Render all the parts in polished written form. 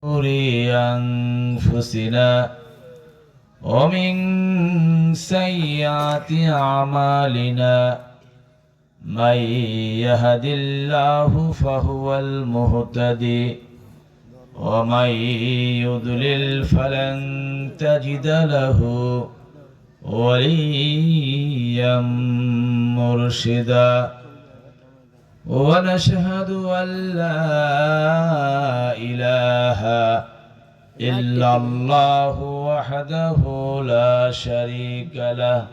شرور أنفسنا ومن سيئات أعمالنا من يهد الله فهو المهتدي ومن يضلل فلن تجد له وليا مرشدا ونشهد أن لا إله إلا الله وحده لا شريك له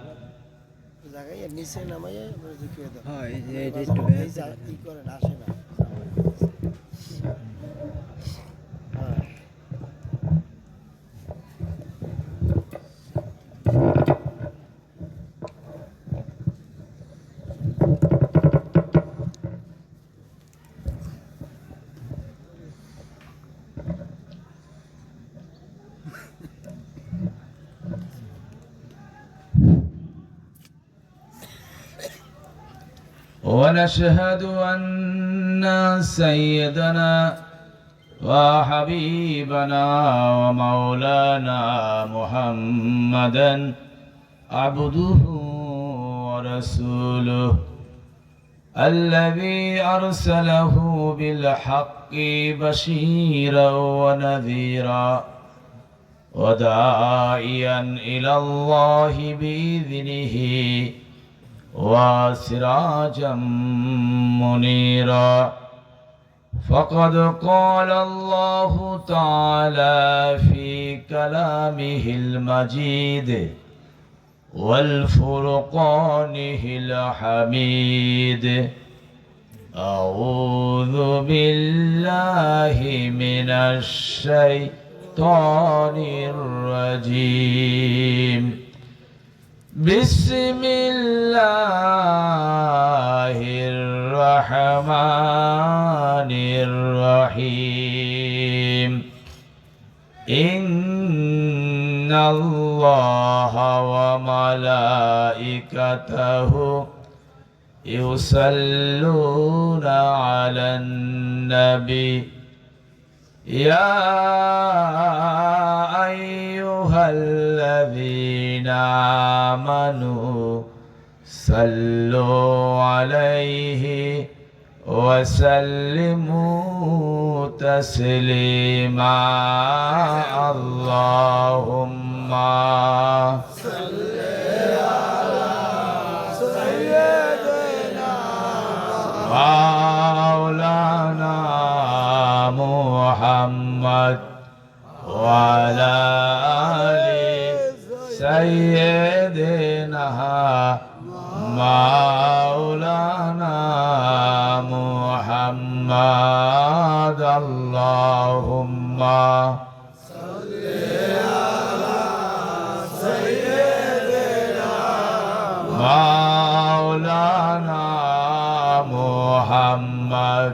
ونشهد أن سيدنا وحبيبنا ومولانا محمدا عبده ورسوله الذي أرسله بالحق بشيرا ونذيرا وداعيا إلى الله بإذنه وسراجا منيرا فقد قال الله تعالى في كلامه المجيد والفرقانه الحميد أعوذ بالله من الشيطان الرجيم بسم الله الرحمن الرحيم إن الله وملائكته يصلون على النبي يا أيها الذين آمنوا صلوا عليه وسلموا تسليما اللهم صل على سيدنا مولانا محمد وعلى آل سيدنا مولانا محمد اللهم صل على سيدنا مولانا محمد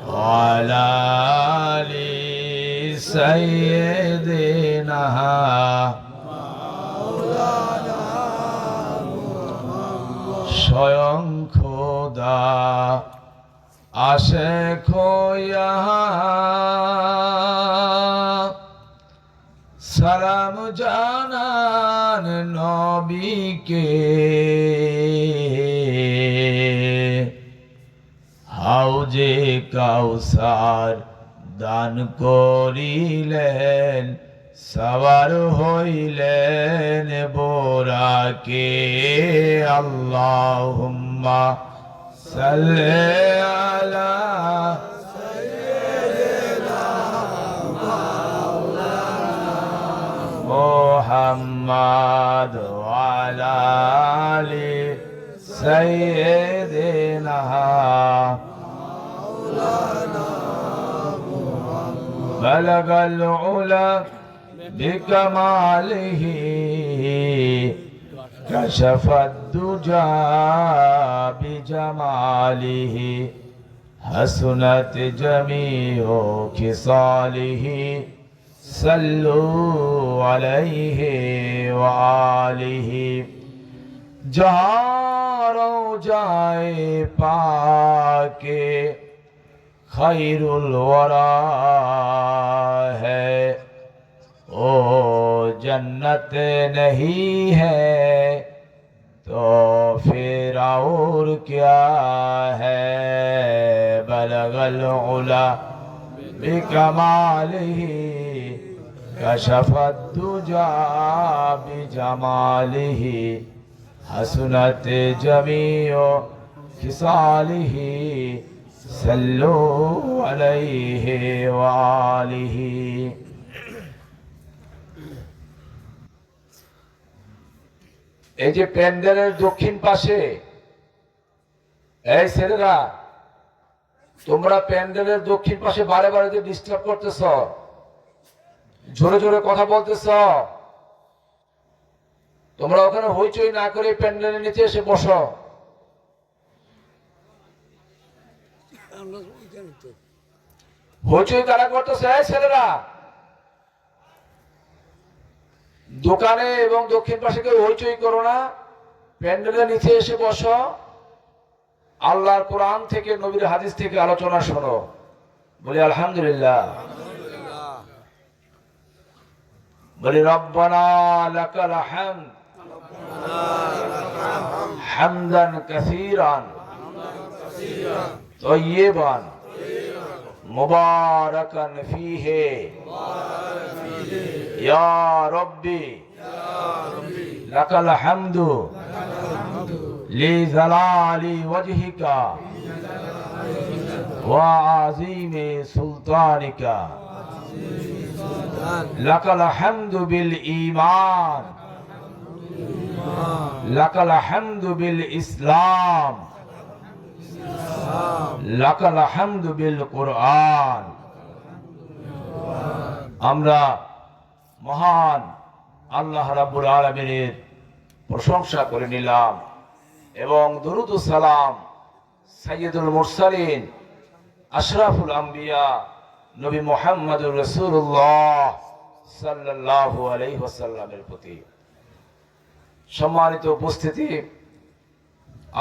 وعلى آل سيدنا مولانا স্বয়ং খোদা আশিক হইয়া সালাম জানান নবীকে হাউজে কাউসার দান করিলেন সওয়ার হইলেন বোরাকে আল্লাহুম্মা সাল্লি আলা সাইয়্যিদিনা মাওলানা মুহাম্মদ ওয়া আলা আলি সাইয়্যিদিনা بلغ العلا بكماله كشف الدجى بجماله حسنت جميع خصاله صلوا عليه وآله جہاں روضہ پاک خیر الورا जन्नत नहीं है तो फिर और क्या है। बलगल उला बिकमालिही कशफत दुजा बिजमालिही हसनत जमीओ खिसालिही सल्लु अलैहि व आलिहि। এই যে প্যান্ডেলের দক্ষিণ পাশে, এই ছেলেরা তোমরা প্যান্ডেলের দক্ষিণ পাশে বারে বারে যে ডিস্টার্ব করতেছ, জোরে জোরে কথা বলতেছ, তোমরা ওখানে হইচই না করে প্যান্ডেলের নিচে এসে বসো। হইচই কারা করতেছে? এই ছেলেরা দোকানে এবং দক্ষিণ পাশে কেউ হইচই করো না, প্যান্ডেলের নিচে এসে বসো, আল্লাহর কোরআন থেকে নবীর হাদিস থেকে আলোচনা শোনো। বলি আলহামদুলিল্লাহ, বলি রব্বানা লাকাল হামদ হামদান কাসীরান তাইয়িবান মুবারাকান ফীহি ইয়া রব্বি লাকাল হামদু লিজালালি ওয়াজহিকা ওয়া আযীমি সুলতানিকা লাকাল হামদু বিল ঈমান লাকাল হামদু বিল ইসলাম লাকাল হামদু বিল কুরআন। আমরা মহান আল্লাহ রাব্বুল আলামিনের প্রশংসা করে নিলাম এবং দরুদ ও সালাম সাইয়্যিদুল মুরসালিন আশরাফুল আম্বিয়া নবী মুহাম্মদুর রাসূলুল্লাহ সাল্লাল্লাহু আলাইহি ওয়াসাল্লামের প্রতি। সম্মানিত উপস্থিতি,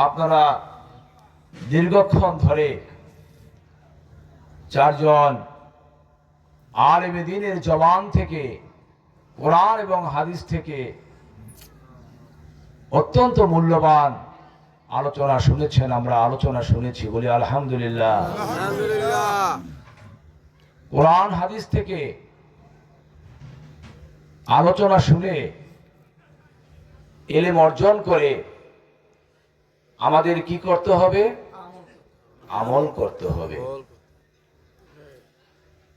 আপনারা দীর্ঘক্ষণ ধরে চারজন আলেমে দ্বীনের জবান থেকে কোরআন এবং হাদিস থেকে অত্যন্ত মূল্যবান আলোচনা শুনেছেন। আমরা আলোচনা শুনেছি, বলি আলহামদুলিল্লাহ। কোরআন হাদিস থেকে আলোচনা শুনে ইলম অর্জন করে আমাদের কি করতে হবে? আমল করতে হবে।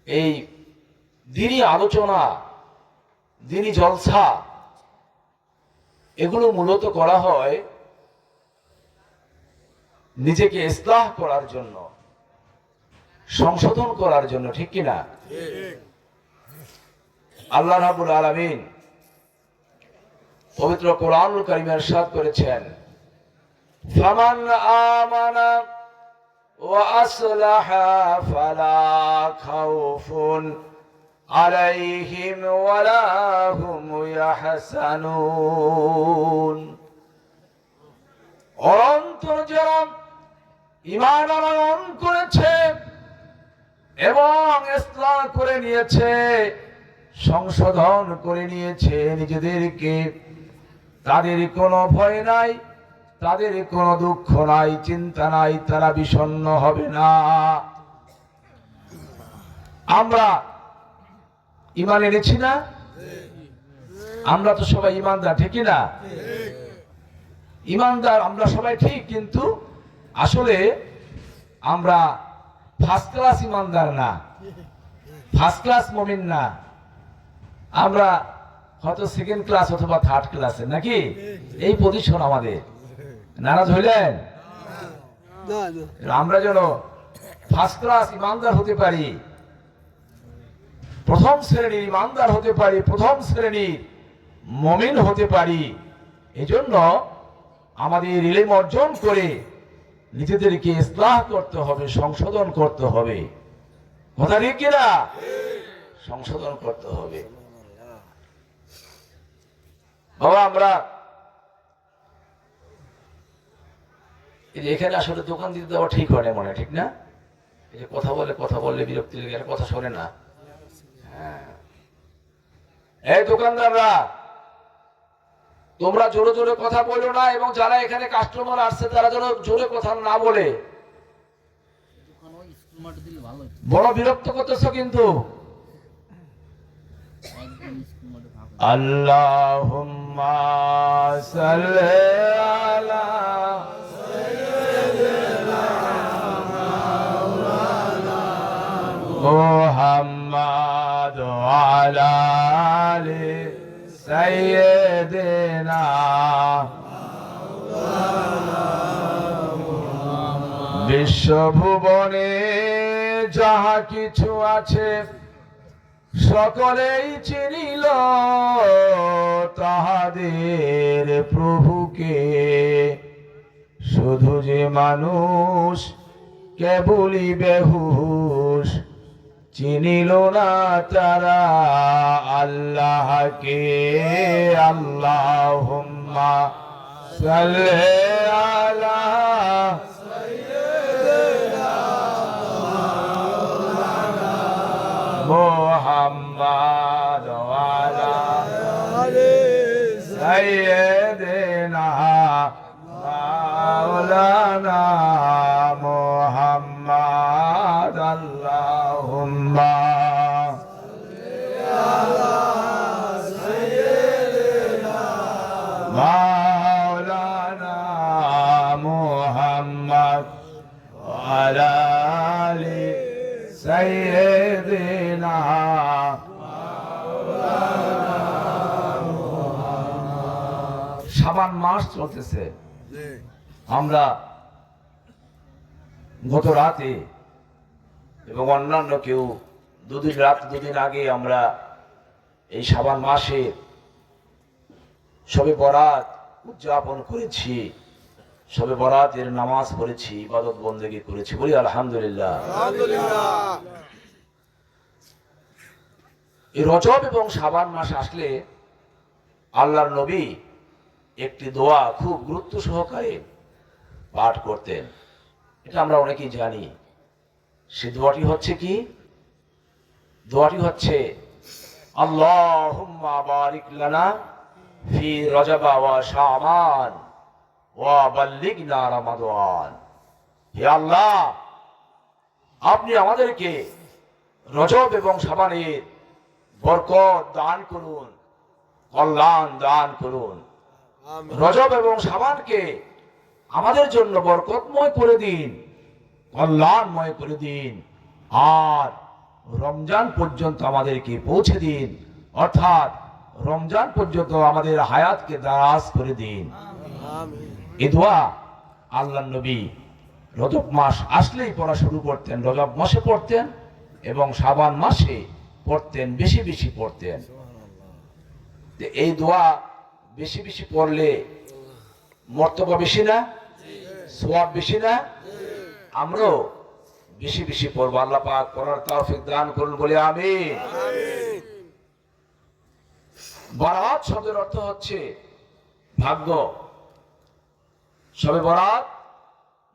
এই দ্বীনি আলোচনা, দ্বীনি জলসা, এগুলো মূলত করা হয় নিজেকে ইসলাহ করার জন্য, সংশোধন করার জন্য, ঠিক কিনা? আল্লাহ রাব্বুল আলামিন পবিত্র কোরআনুল কারীমে ইরশাদ করেছেন, ফামান আমানা ওয়া আসলাহা ফালা খাউফুন আলাইহিম ওয়ালা হুম ইয়াহসানুন। অন্তর যারা ঈমান আনয়ন করেছে এবং ইসলাহ করে নিয়েছে, সংশোধন করে নিয়েছে নিজেদেরকে, তাদের কোনো ভয় নাই, তাদের কোনো দুঃখ নাই, চিন্তা নাই, তারা বিষণ্ণ হবে না। আমরা ঈমান এনেছি না? আমরা তো সবাই ঈমানদার, ঠিক না? ঈমানদার আমরা সবাই, ঠিক, কিন্তু আসলে আমরা ফার্স্ট ক্লাস ঈমানদার না, ফার্স্ট ক্লাস মুমিন না। আমরা হয়তো সেকেন্ড ক্লাস অথবা থার্ড ক্লাসে, নাকি? এই পজিশন আমাদের। নারাজ হইলেন? আমরা যেন ফার্স্ট ক্লাস ঈমানদার হতে পারি, প্রথম শ্রেণীর ঈমানদার হতে পারি, প্রথম শ্রেণীর মুমিন হতে পারি। এজন্য আমাদের ইলম অর্জন করে নিজেদেরকে ইসলাহ করতে হবে, সংশোধন করতে হবে। কথা ঠিক কিনা? সংশোধন করতে হবে। বাবা, আমরা এখানে আসলে দোকান দিতে দেওয়া ঠিক হয় না মনে, ঠিক না? এই যে কথা বললে বিরক্তি লেগে কথা শোনে না। হ্যাঁ, এই দোকানদাররা, তোমরা জোরে জোরে কথা বলো না, এবং যারা এখানে কাস্টমার আসছে তারা যেন জোরে কথা না বলে। বড় বিরক্ত করতেছ কিন্তু। আল্লাহুম্মা সাল্লি আলা মুহাম্মাদ ওয়া আলা আলি সাইয়্যিদিনা বিশ্বভুবনে যাহা কিছু আছে সকলেই চিনিল তাহাদের প্রভুকে, শুধু যে মানুষ কেবলই বেহুশ চিনিল না তারা আল্লাহকে। আল্লাহুম্মা সাল্লি আলা মুহাম্মাদ ওয়া আলা আলি সাইয়্যিদিনা মাওলানা মুহাম্মাদ। আল্লাহুম্মা সাল্লি আলা সাইয়্যিদিনা মাওলানা মুহাম্মাদ ওয়া আলা আলি সাইয়্যিদিনা। শাবান মাস চলতেছে। আমরা গত রাতে এবং অন্যান্য কেউ দুদিন আগে আমরা এই শাবান মাসে শবে বরাত উদযাপন করেছি, শবে বরাতের নামাজ পড়েছি, ইবাদত বন্দেগী করেছি, বলি আলহামদুলিল্লাহ। এই রজব এবং শাবান মাস আসলে আল্লাহর নবী একটি দোয়া খুব গুরুত্ব সহকারে পাঠ করতেন, এটা আমরা অনেকেই জানি। সে দোয়াটি হচ্ছে কি? দোয়াটি হচ্ছে আল্লাহুম্মা বারিক লানা ফি রজব ওয়া শাবান ওয়া বাল্লিগনা রমাদান। হে আল্লাহ, আপনি আমাদেরকে রজব এবং শাবানের বরকত দান করুন, কল্যাণ দান করুন। রজব এবং শাবানকে আমাদের জন্য বরকতময় করে দিন, কল্যাণময় করে দিন, আর রমজান পর্যন্ত আমাদেরকে পৌঁছে দিন, অর্থাৎ রমজান পর্যন্ত আমাদের হায়াতকে দারাজ করে দিন। এই দোয়া আল্লাহর নবী রজব মাস আসলেই পড়া শুরু করতেন, রজব মাসে পড়তেন এবং শাবান মাসে পড়তেন, বেশি বেশি পড়তেন। এই দোয়া বেশি বেশি পড়লে মর্তবা বেশি না, সওয়াব বেশি না? আমরাও বেশি বেশি পড়বো। আল্লাহ পাক পড়ার তৌফিক দান করুন, বলে আমিন। বরাত শব্দের অর্থ হচ্ছে ভাগ্য। শবে বরাত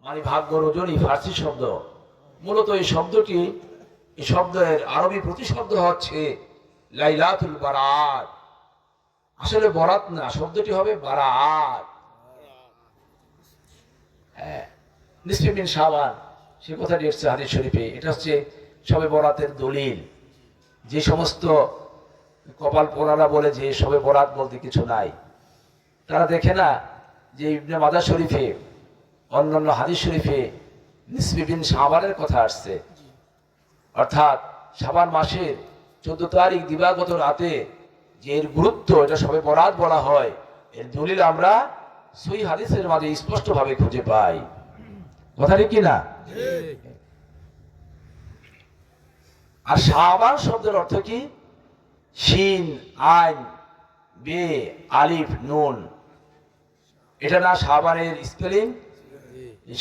মানে ভাগ্য রজনী, ফার্সি শব্দ। মূলত এই শব্দটি, এই শব্দের আরবি প্রতিশব্দ হচ্ছে লাইলাতুল বারাত। আসলে বরাত না, শব্দটি হবে বারাত। হ্যাঁ, নিসফে মিন শাবান, সে কথাটি এসেছে হাদিস শরীফে। এটা হচ্ছে শবে বরাতের দলিল। যে সমস্ত কপাল পোড়ারা বলে যে শবে বরাত বলতে কিছু নাই, তারা দেখে না যে ইবনে মাজাহ শরীফে, অন্যান্য হাদিস শরীফে নিসফে মিন শাবানের কথা আসছে, অর্থাৎ শাবান মাসের 14 তারিখ দিবাগত রাতে যে এর গুরুত্ব, এটা শবে বরাত বলা হয়, এর দলিল আমরা সহিহ হাদিসের মাঝে স্পষ্টভাবে খুঁজে পাই। কথাটি কি না? আর শাবান শব্দের অর্থ কি? শিন, আইন, বে, আলিফ, নুন। এটা না শাবানের স্পেলিং?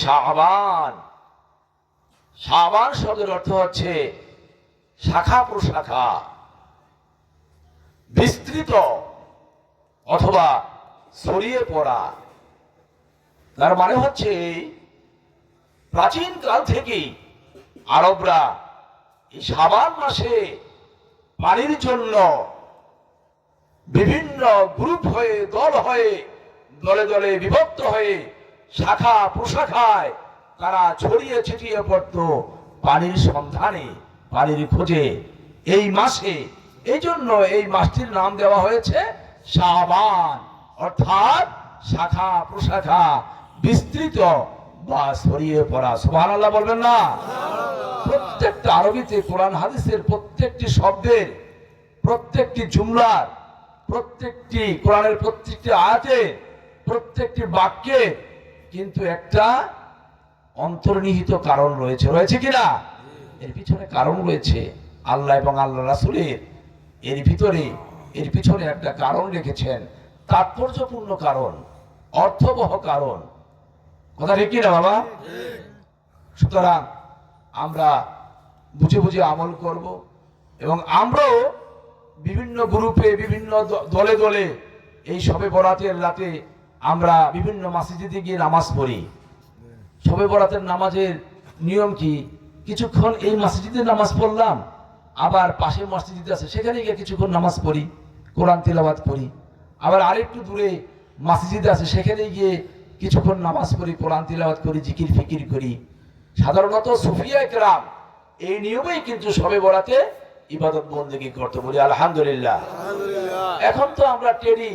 শাবান। শাবান শব্দের অর্থ হচ্ছে শাখা প্রশাখা, বিস্তৃত অথবা ছড়িয়ে পড়া। তার মানে হচ্ছে প্রাচীন কাল থেকেই আরবরা এই শাবান মাসে পানির জন্য বিভিন্ন গ্রুপ হয়ে, দল হয়ে, দলে দলে বিভক্ত হয়ে, শাখা প্রশাখায় তারা ছড়িয়ে ছিটিয়ে পড়তো পানির সন্ধানে, পানির খোঁজে এই মাসে। এই জন্য এই মাসটির নাম দেওয়া হয়েছে শাবান, অর্থাৎ শাখা প্রশাখা বিস্তৃত বা ছড়িয়ে পড়া। সুবহানাল্লাহ বলবেন না? প্রত্যেকটা আরবিতে কোরআন হাদিসের প্রত্যেকটি শব্দের, প্রত্যেকটি জুমলার, প্রত্যেকটি কোরআনের প্রত্যেকটি আয়াতে, প্রত্যেকটি বাক্যে কিন্তু একটা অন্তর্নিহিত কারণ রয়েছে। রয়েছে কিনা? এর পিছনে কারণ রয়েছে। আল্লাহ এবং আল্লাহ রাসূলের এর পিছনে একটা কারণ রেখেছেন, তাৎপর্যপূর্ণ কারণ, অর্থবহ কারণ। কথা ঠিক কিনা বাবা? সুতরাং আমরা বুঝে বুঝে আমল করব এবং আমরাও বিভিন্ন গ্রুপে, বিভিন্ন দলে দলে এই শবে বরাতের রাতে আমরা বিভিন্ন মসজিদে গিয়ে নামাজ পড়ি। শবে বরাতের নামাজের নিয়ম কি? কিছুক্ষণ এই মসজিদে নামাজ পড়লাম, আবার পাশে মসজিদ আছে সেখানে গিয়ে কিছুক্ষণ নামাজ পড়ি, কোরআন তিলাওয়াত করি। আবার আরেকটু দূরে মসজিদ আছে সেখানে গিয়ে কিছুক্ষণ নামাজ পড়ি, কোরআন তিলাওয়াত করি, জিকির ফিকির করি। সাধারণত সুফিয়ায়ে কেরাম এই নিয়মেই কিন্তু শবে বরাতে ইবাদত বন্দেগী করতে। বলি আলহামদুলিল্লাহ। এখন তো আমরা টেরি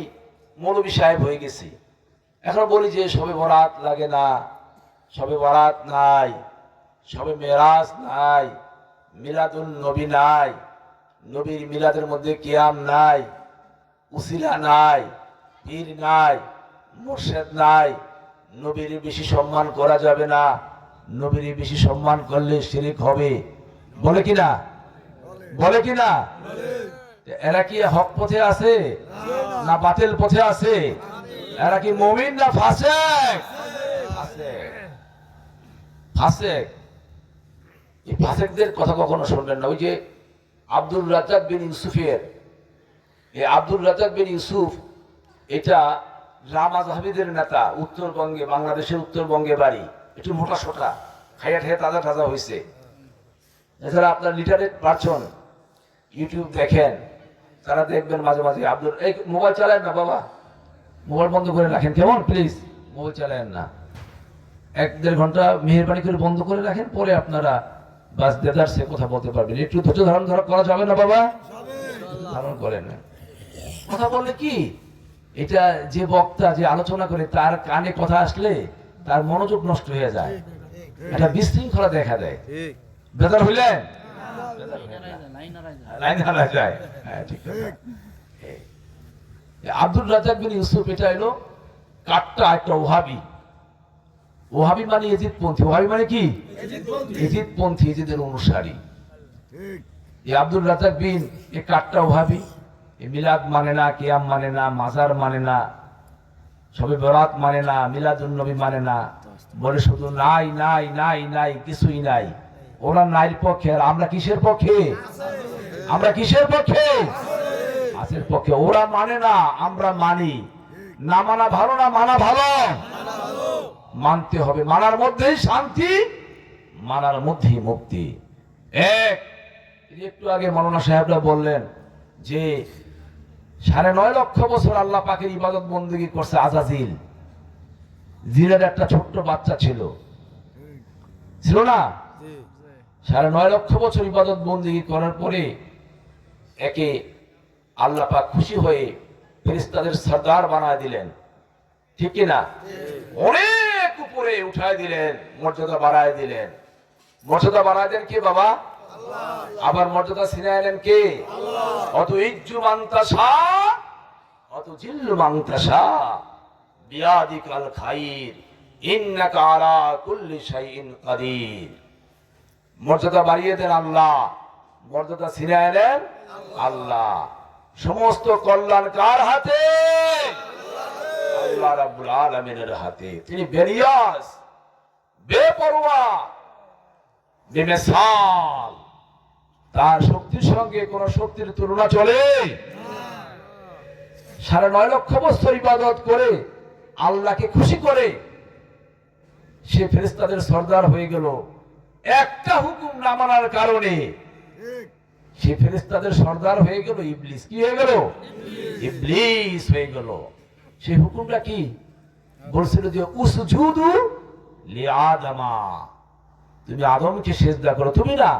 মৌলবী সাহেব হয়ে গেছি। এখন বলি যে শবে বরাত লাগে না, শবে বরাত নাই, শবে মেরাজ নাই, মিলাদুন নবী নাই, নবীর মিলাদের মধ্যে কিয়াম নাই, উসিলা নাই, পীর নাই, মুর্শিদ নাই, নবীর বেশি সম্মান করা যাবে না, নবীর বেশি সম্মান করলে শিরক হবে। বলে কিনা? বলে কিনা? এরা কি হক পথে আছে না বাতিল পথে আছে? এরা কি মুমিন না ফাসিক? ফাসিক। এই ফাসিকদের কথা কখনো শুনবেন না। ওই যে আব্দুর রাজ্জাক বিন ইউসুফের, এই আব্দুর রাজ্জাক বিন ইউসুফ এটা রামাজহাবিদের নেতা, উত্তরবঙ্গে, বাংলাদেশের উত্তরবঙ্গে বাড়ি, একটু মোটা সোটা, খাইয়া ঠাইয়া তাজা তাজা হয়েছে। এছাড়া আপনার লিটারেট পারছন ইউটিউব দেখেন, তারা দেখবেন মাঝে মাঝে আব্দুল, এই মোবাইল চালায়েন না বাবা, মোবাইল বন্ধ করে রাখেন কেমন, প্লিজ মোবাইল চালায়েন না, 1-1.5 ঘন্টা মেহেরবানি করে বন্ধ করে রাখেন, পরে আপনারা বাস দেদারসে কথা বলতে পারবেন। একটু ধৈর্য ধারণ করা যাবে না বাবা? ধারণ করেন। কথা বললে কি, এটা যে বক্তা যে আলোচনা করে তার কানে কথা আসলে তার মনোযোগ নষ্ট হয়ে যায়, এটা বিশৃঙ্খলা দেখা দেয়। বেদার হইলেন আব্দুর রাজ্জাক বিন ইউসুফ এটা এলো কাট্টা একটা ওহাবি। ওহাবি মানে এজিদপন্থী। ওহাবি মানে কি? এজিদপন্থী, এজিদের অনুসারী। এই আব্দুর রাজ্জাক বিন এ কাট্টা ওহাবি। মিলাদ মানে না, কিয়াম মানে না, মাজার মানে না, শবে বরাত মানে না, মিলাদুন নবী মানে না, বলে শুধু নাই নাই নাই নাই, কিছুই নাই। ওরা নাইর পক্ষে, আর আমরা কিসের পক্ষে? আমরা কিসের পক্ষে? আসের পক্ষে। ওরা মানে না, আমরা মানি। না মানা ভালো না, মানা ভালো। মানতে হবে, মানার মধ্যেই শান্তি, মানার মধ্যেই মুক্তি। একটু আগে মাওলানা সাহেবরা বললেন যে 9.5 লক্ষ বছর আল্লাহ পাকের ইবাদত বন্দেগী করছে আজাজিল। জিনের একটা ছোট্ট বাচ্চা ছিল না? 9.5 লক্ষ বছর ইবাদত বন্দেগী করার পরে একে আল্লাহ পাক খুশি হয়ে ফেরেশতাদের সরদার বানায় দিলেন, ঠিক না? অনেক উপরে উঠায় দিলেন, মর্যাদা বাড়ায় দিলেন। মর্যাদা বাড়ায় দেন কে বাবা? আবার মর্যাদা ছিনাইলেন কে? অত ইজ্জু মান্তাসা, অত জিল্লু মান্তাসা, বিয়াদিকাল খাইর, ইন্নাকা আলা কুল্লি শাইইন কাদির। মর্যাদা বাড়িয়ে দেন আল্লাহ, মর্যাদা ছিনাইলেন আল্লাহ। সমস্ত কল্যাণ কার হাতে? আল্লাহ রাব্বুল আলামিনের হাতে। তিনি বেরিয়াস, বেপরোয়া, বেমিসাল। তার শক্তির সঙ্গে কোন শক্তির তুলনা চলে? 9.5 লক্ষ বছর ইবাদত করে আল্লাহকে খুশি করে সে ফেরেশতাদের সরদার হয়ে গেল একটা হুকুম না মানার কারণে। সে ফেরেশতাদের সর্দার হয়ে গেল ইবলিস। কি হয়ে গেল? ইবলিস হয়ে গেল। সেই হুকুমটা কি বলছিল যে উসজুদু লিআদমা, তুমি আদমকে সিজদা করো। তুমি না,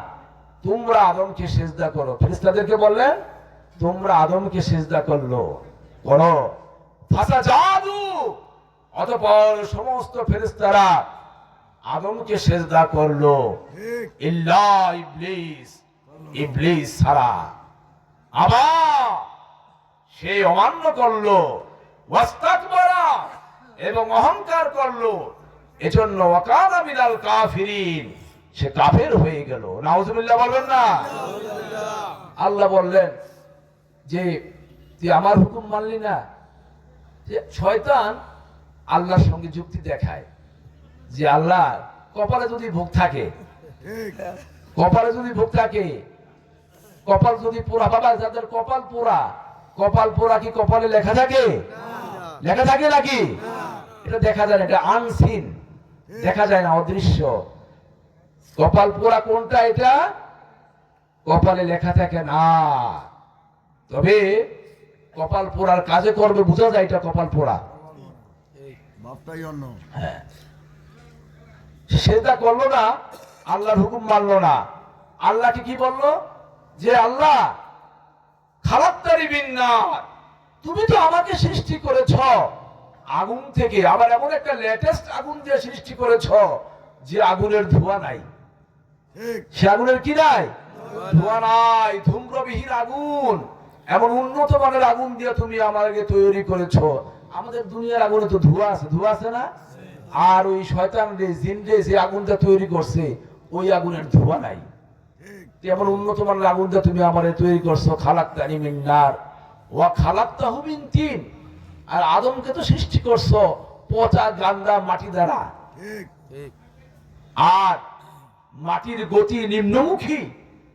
তোমরা আদমকে সিজদা করো। ফেরেশতাদেরকে বললেন তোমরা আদমকে সিজদা করলো করো। ফাসাজাদু, অতঃপর সমস্ত ফেরেশতারা আদমকে সিজদা করলো ইল্লা ইবলিস, ইবলিস ছাড়া। আবার সে অমান্য করলো, ওয়াস্তাকবারা, এবং অহংকার করলো। এজন্য ওয়াকানা মিনাল কাফিরিন, সে কাফের হয়ে গেল। নাউজুবিল্লাহ বলবেন না? আল্লাহ বললেন যে তুই আমার হুকুম মানলি না। শয়তান আল্লাহর সঙ্গে যুক্তি দেখায় যে আল্লাহ কপালে যদি ভোগ থাকে, কপালে যদি ভোগ থাকে, কপাল যদি পোড়া, বাবা যাদের কপাল পোড়া, কপাল পোড়া কি কপালে লেখা থাকে? লেখা থাকে নাকি? এটা দেখা যায় না, এটা আনসিন, দেখা যায় না, অদৃশ্য। কপাল পোড়া কোনটা? এটা কপালে লেখা থাকে না, তবে কপাল পোড়ার কাজে করবে বোঝা যায় এটা কপাল পোড়া। হ্যাঁ, সেটা করলো না, আল্লাহর হুকুম মানলো না। আল্লাহকে কি বললো যে আল্লাহ খালাক্তানি মিন নার, তুমি তো আমাকে সৃষ্টি করেছ আগুন থেকে, আবার এমন একটা লেটেস্ট আগুন দিয়ে সৃষ্টি করেছ যে আগুনের ধোঁয়া নাই। সে আগুনের কি নাই? ধোঁয়া নাই, ধূম্রবিহীন আগুন। এমন উন্নত মানের আগুন দিয়ে তুমি আমাকে তৈরি করেছ। আমাদের দুনিয়ার আগুনে তো ধোঁয়া আছে, ধোঁয়া আছে না? আর ওই শয়তান রে, জিন রে, যে আগুনটা তৈরি করছে ওই আগুনের ধোঁয়া নাই। এমন উন্নত মানের আগুন দিয়ে তুমি আমারে তৈরি করছো। খালাক্তানি মিন নার ওয়া খালাক্তাহু মিন তিন, আর আদমকে তো সৃষ্টি করছো পচা গান্দা মাটি দ্বারা। আর মাটির গতি নিম্নমুখী,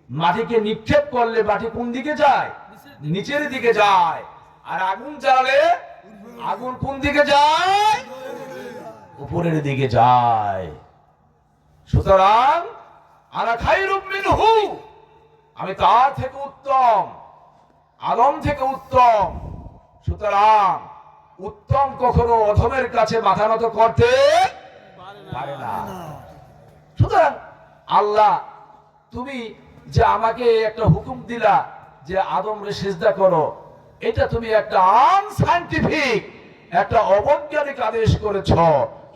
মাটিকে নিক্ষেপ করলে মাটি কোন দিকে যায়? নিচের দিকে যায়। আর আগুন জ্বালালে আগুন কোন দিকে যায়? উপরের দিকে যায়। সুতরাং আনা খায়রুম মিনহু, আমি তার থেকে উত্তম, আদম থেকে উত্তম। সুতরাং উত্তম কখনো অধমের কাছে মাথা নত করতে পারে না। সুতরাং আল্লাহ, তুমি যে আমাকে একটা হুকুম দিলা যে আদমরে সিজদা করো, এটা তুমি একটা আনসাইন্টিফিক, একটা অবৈজ্ঞানিক আদেশ করেছ।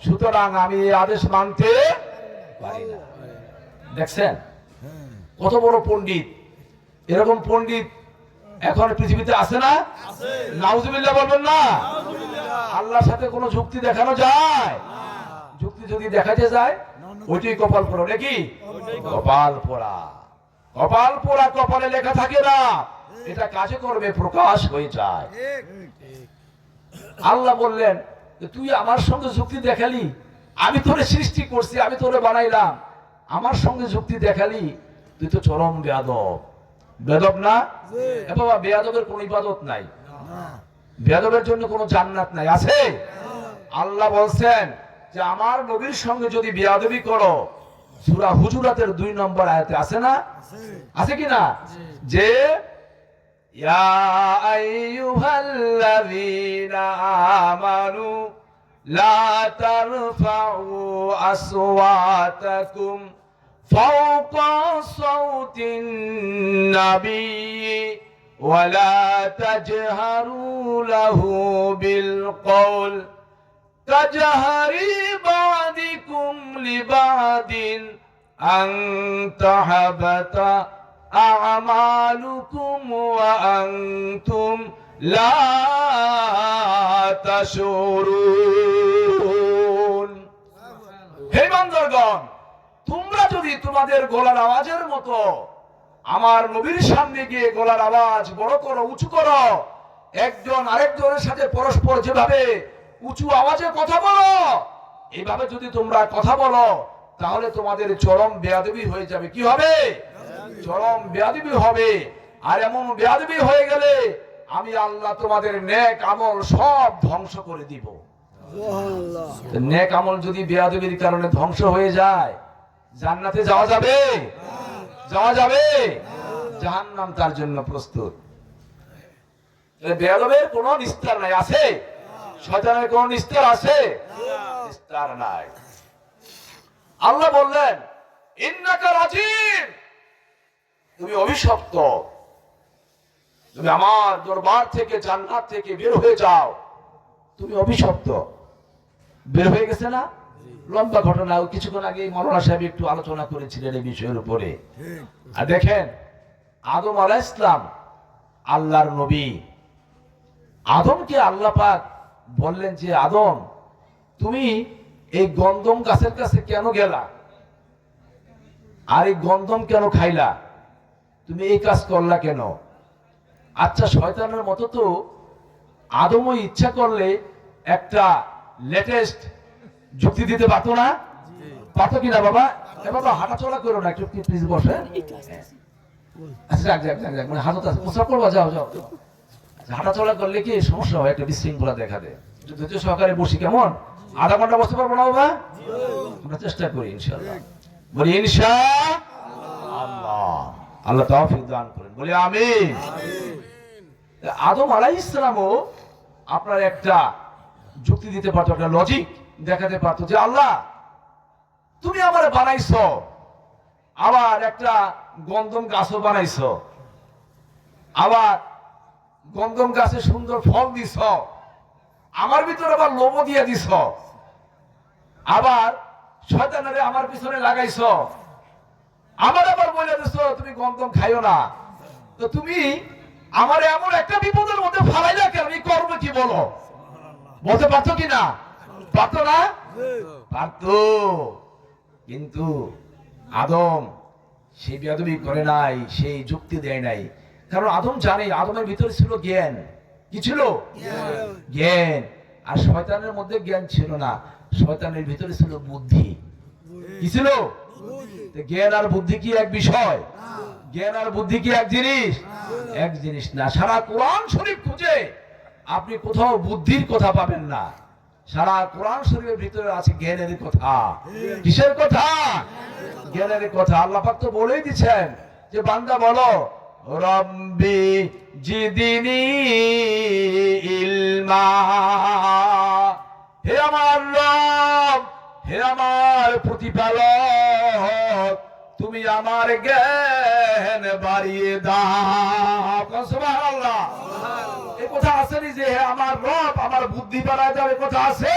সুতরাং আমি এই আদেশ মানতে পারি না। দেখছেন কত বড় পণ্ডিত! এরকম পণ্ডিত এখন পৃথিবীতে আছে না? নাউজুবিল্লাহ বলবেন না? আল্লাহর সাথে কোনো যুক্তি দেখানো যায়? যুক্তি যদি দেখাতে যায় ওইটাই কপাল পোড়া। নাকি কপাল পোড়া? কপাল পোড়া কপালে লেখা থাকে না, এটা কাজে করবে প্রকাশ হয়ে যায়। আল্লাহ বললেন তুই আমার সঙ্গে যুক্তি দেখালি, আমি তোরে সৃষ্টি করছি, আমি তোরে বানাইলাম, আমার সঙ্গে যুক্তি দেখালি, তুই তো চরম বেয়াদব। বেয়াদব না? এ বাবা, বেয়াদবের কোনো ইবাদত নাই, বেয়াদবের জন্য কোনো জান্নাত নাই। আছে? আল্লাহ বলছেন যে আমার নবীর সঙ্গে যদি বেয়াদবি করো, সূরা হুজুরাতের 2 নম্বর আয়াতে আছে না? আছে কি না? যে ইয়া আইয়ুহাল্লাযীনা আমানু লা তারফাউ আসওয়াতাকুম ফাওকা সাওতিন নাবিয়্যি ওয়া লা তাজহারু লাহু বিল কওল কাজহারি বাদিকুম লিবাদিন আন তাহাবাতা আমালুকুম ওয়া আনতুম লা তাশউরুন। হে বান্দাগণ, তোমরা যদি তোমাদের গলার আওয়াজের মতো আমার নবীর সামনে গিয়ে গলার আওয়াজ বড় করো, উঁচু করো, একজন আরেকজনের সাথে পরস্পর যেভাবে উঁচু আওয়াজে কথা বলো, এইভাবে যদি তোমরা কথা বলো, তাহলে তোমাদের চরম বেয়াদবি হয়ে যাবে। কি হবে? চরম বেয়াদবি হবে। আর এমন বেয়াদবি হয়ে গেলে আমি আল্লাহ তোমাদের নেক আমল সব ধ্বংস করে দিব। নেক আমল যদি বেয়াদবির কারণে ধ্বংস হয়ে যায়, জান্নাতে যাওয়া যাবে? যাওয়া যাবে? জাহান্নাম তার জন্য প্রস্তুত। বেয়াদবের কোন নিস্তার নাই, আছে? শয়তানের কোন নিস্তার আছে? নিস্তার নাই। আল্লাহ বললেন ইন্নাকা রাজিম, তুমি অভিশপ্ত, তুমি আমার দরবার থেকে জান্নাত থেকে বের হয়ে যাও, তুমি অভিশপ্ত। বের হয়ে গেছে না? লম্বা ঘটনা, কিছুক্ষণ আগে মাওলানা সাহেব একটু আলোচনা করেছিলেন এই বিষয়ের উপরে। আর দেখেন আদম আলাইহিস সালাম আল্লাহর নবী, আদমকে আল্লাহ পাক বললেন যে আদম তুমি এই গন্ধম গাছের কাছে কেন গেলা, আর এই গন্ধম কেন খাইলা, তুমি এই কাজ করলা কেন? আচ্ছা শয়তানের মতো তো আদমও ইচ্ছা করলে একটা লেটেস্ট যুক্তি দিতে পারতো না? পারতো কিনা বাবা? বাবা হাঁটাচলা করো না, একটু প্লিজ বসে। আচ্ছা যাক যাক যাক যাক, মানে হাতত আছে, মুসাফ করবা, যাও যাও। হাঁটাচলা করলে কি সমস্যা হয়, একটা বিশৃঙ্খলা দেখা দেয়। একটু ধৈর্য সহকারে বসি, কেমন? আধা ঘন্টা বসতে পারবো না বাবা? আমরা চেষ্টা করি ইনশাআল্লাহ। বলি ইনশাআল্লাহ, আল্লাহ তৌফিক দান করেন, বলি আমিন। আদম আলাইহিস সালামও আপনার একটা যুক্তি দিতে পারতো, একটা লজিক দেখাতে পারতো যে আল্লাহ তুমি আমারে বানাইছো, আবার একটা গন্ধম গাছও বানাইছো, আবার গন্ধম গাছে সুন্দর ফল দিছ, আমার ভিতরে আবার লোভ দিয়ে দিছ, আবার শয়তানেরে আমার পিছনে লাগাইছ, আমার আবার বলে দিছ তুমি গন্ধম খাইও না। তো তুমি আমার এমন একটা বিপদের মধ্যে ফালাইলা কেন? আমি করবো কি বলো? বলতে পারতো কিনা? পারতো না? পারতো। কিন্তু আদম সেই বেয়াদবি করে নাই, সেই যুক্তি দেয় নাই। কারণ আদম জানে আদমের ভিতরে ছিল জ্ঞান। কি ছিল? জ্ঞান। আর শয়তানের মধ্যে জ্ঞান ছিল না, শয়তানের ভিতরে ছিল বুদ্ধি। কি ছিল? জ্ঞান আর বুদ্ধি কি এক বিষয়? জ্ঞান আর বুদ্ধি কি এক জিনিস? এক জিনিস না। সারা কোরআন শরীফ খুঁজে আপনি কোথাও বুদ্ধির কথা পাবেন না। সারা কোরআন শরীফের ভিতরে আছে জ্ঞানের কথা। কিসের কথা? জ্ঞানের কথা। আল্লাহ পাক তো বলেই দিচ্ছেন যে বান্দা বলো রব্বি জিদিনি ইলমা, হে আমার রব, হে আমার প্রতিপালক, তুমি আমার জ্ঞান বাড়িয়ে দাও। সুবহানাল্লাহ। এই কথা আছে নি যে হে আমার রব আমার বুদ্ধি বাড়ায় দাও, এই কথা আছে?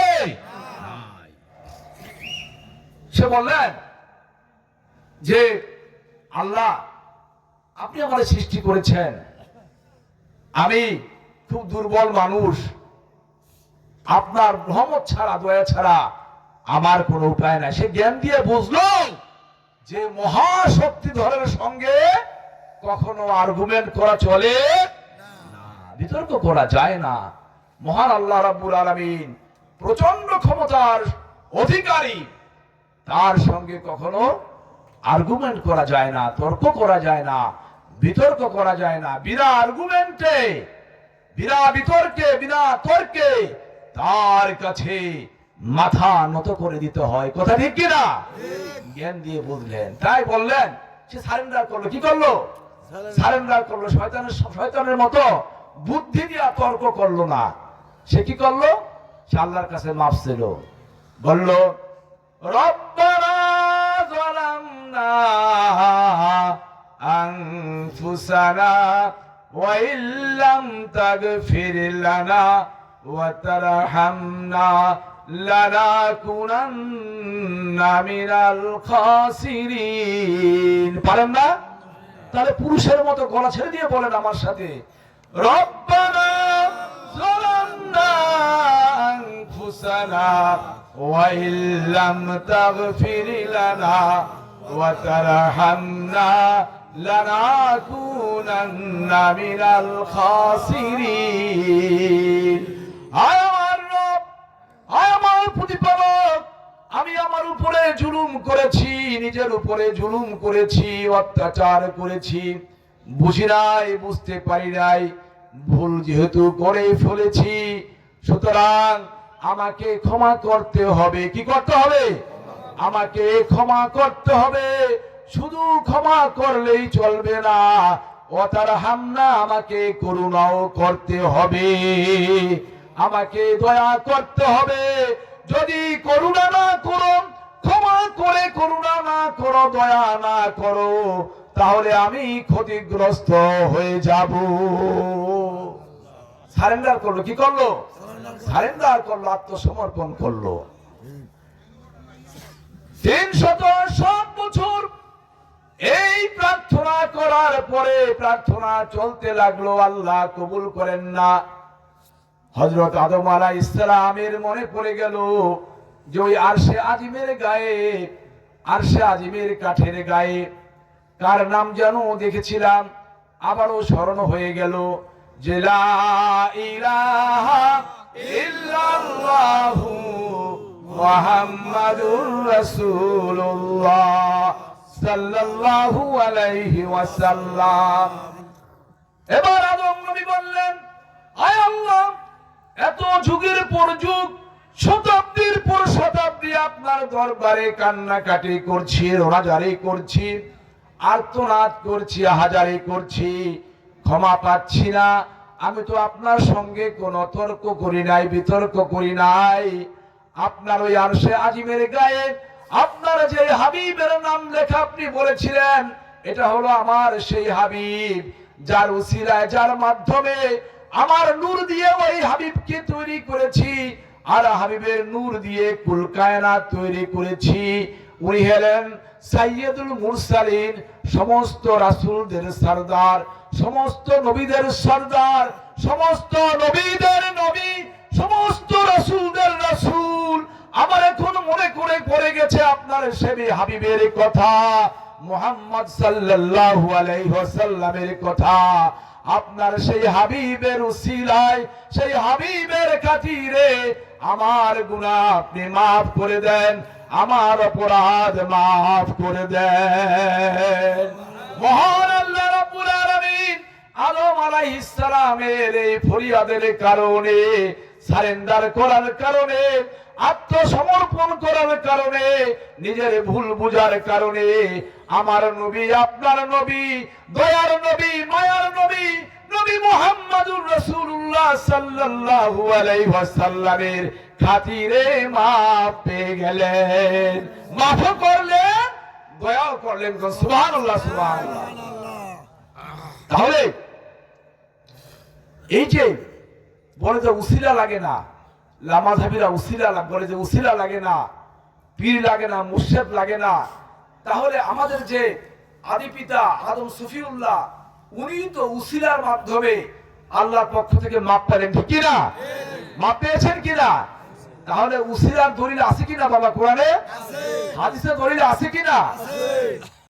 সে বললেন যে আল্লাহ আপনি আমাদের সৃষ্টি করেছেন, আমি খুব দুর্বল মানুষ, আপনার রহমত ছাড়া দয়া ছাড়া আমার কোনো উপায় নাই। সে জ্ঞান দিয়ে বুঝলো যে মহাশক্তিধরের সঙ্গে কখনো আর্গুমেন্ট করা চলে না, বিতর্ক করা যায় না। মহান আল্লাহ রাব্বুল আলামিন প্রচন্ড ক্ষমতার অধিকারী, তার সঙ্গে কখনো আর্গুমেন্ট করা যায় না, তর্ক করা যায় না, বিতর্ক করা যায় না। বিনা আর্গুমেন্টে, বিনা বিতর্কে, বিনা তর্কে তার কাছে মাথা নত করে দিতে হয়। কথা ঠিক কিনা? জ্ঞান দিয়ে বুঝলেন, তাই বললেন। সে সারেন্ডার করলো। কি করলো? সারেন্ডার করলো। শয়তানের মতো বুদ্ধি দিয়ে তর্ক করলো না। সে কি করলো? সে আল্লাহর কাছে মাফ ছিল, বলল রব্বানা যালামনা আনফুসানা ওয়া ইল্লাম তাগফির লানা ওয়া তারহামনা লানাকুনান্না মিনাল খাসিরিন। পারেন না? তাহলে পুরুষের মতো গলা ছেড়ে দিয়ে বলেন আমার সাথে, রব্বানা যালামনা আনফুসানা ওয়া ইল্লাম তাগফির লানা ওয়া তারহামনা লানাকুনান্না মিনাল খাসিরিন। আয় আমার রব, আয় আমার প্রতিপালক, আমি আমার উপরে জুলুম করেছি, নিজের উপরে জুলুম করেছি, অত্যাচার করেছি, বুঝি নাই, বুঝতে পারি নাই, ভুল যেহেতু করে ফেলেছি, সুতরাং আমাকে ক্ষমা করতে হবে। কি করতে হবে? আমাকে ক্ষমা করতে হবে। শুধু ক্ষমা করলেই চলবে না, ওয়াতারহামনা, আমাকে করুণাও করতে হবে, আমাকে দয়া করতে হবে। যদি করুণা না করো, ক্ষমা করে করুণা না করো, দয়া না করো, তাহলে আমি ক্ষতিগ্রস্ত হয়ে যাব। সারেন্ডার করলো, কি করলো? সারেন্ডার করলো, আত্মসমর্পণ করলো। 307 বছর এই প্রার্থনা করার পরে প্রার্থনা চলতে লাগলো, আল্লাহ কবুল করেন না। হযরত আদম আলাইহিস সালামের মনে পড়ে গেল যে ওই আরশে আজিমের গায়ে, আরশে আজিমের কাঠের গায়ে কার নাম যেন দেখেছিলাম, আবারও স্মরণ হয়ে গেল যে লা ইলাহা ইল্লাল্লাহু মুহাম্মাদুর রাসূলুল্লাহ সাল্লাল্লাহু আলাইহি ওয়াসাল্লাম। এবার আদম নবী বললেন, আয় আল্লাহ, এত যুগের পর যুগ, শতাব্দীর পর শতাব্দী আপনার দরবারে কান্নাকাটি করছি, রোনাজারি করছি, আর্তনাদ করছি, হাজারি করছি, ক্ষমা পাচ্ছি না। আমি তো আপনার সঙ্গে কোনো তর্ক করি নাই, বিতর্ক করি নাই। আপনার ওই আরশে আজিমের গায়ে আপনার যে হাবিবের নাম লেখা আপনি বলেছিলেন, এটা হলো আমার সেই হাবিব, যার উসিলায়, যার মাধ্যমে আমার নূর দিয়ে ওই হাবিবকে তৈরি করেছি, আর হাবিবের নূর দিয়ে কুল কায়নাত তৈরি করেছি। উনি হলেন সাইয়্যিদুল মুরসালিন, সমস্ত রাসূলদের সরদার, সমস্ত নবীদের সরদার, সমস্ত নবীদের নবী, সমস্ত রাসূলদের রাসূল। আমার এখন মনে করে পড়ে গেছে আপনার সেই হাবিবের কথা, মুহাম্মদ সাল্লাল্লাহু আলাইহি ওয়াসাল্লামের কথা। আপনার সেই হাবিবের উসিলায়, সেই হাবিবের খাতিরে আমার গুনাহ আপনি maaf করে দেন, আমার অপরাধ maaf করে দেন। মহান আল্লাহ রাব্বুল আলামিন আদম আলাইহিস সালামের এই ফরিয়াদের কারণে, সারেন্ডার করার কারণে, আত্মসমর্পণ করার কারণে, নিজের ভুল বুঝার কারণে আমার নবী, আপনার নবী, দয়ার নবী, মায়ার নবী, নবী মুহাম্মদুর রাসূলুল্লাহ সাল্লাল্লাহু আলাইহি ওয়াসাল্লামের খাতিরে maaf পেয়ে গেলেন, maaf করলেন, দয়াও করলেন। সুবহানাল্লাহ, সুবহানাল্লাহ। তাহলে এই যে বলে যে উসিলা লাগে না, লামাযহাবীরা উসিলা বলে যে উসিলা লাগে না, পীর লাগে না, মুর্শিদ লাগে না, তাহলে আমাদের যে আদি পিতা আদম সুফিউল্লাহ, উনি তো উসিলার মাধ্যমে আল্লাহর পক্ষ থেকে মাপ পেলেন, ঠিক কিনা? মাপ পেয়েছেন কিনা? তাহলে উসিলার দলিল আছে কিনা বাবা? কোরআনে, হাদিসে দলিল আছে কিনা?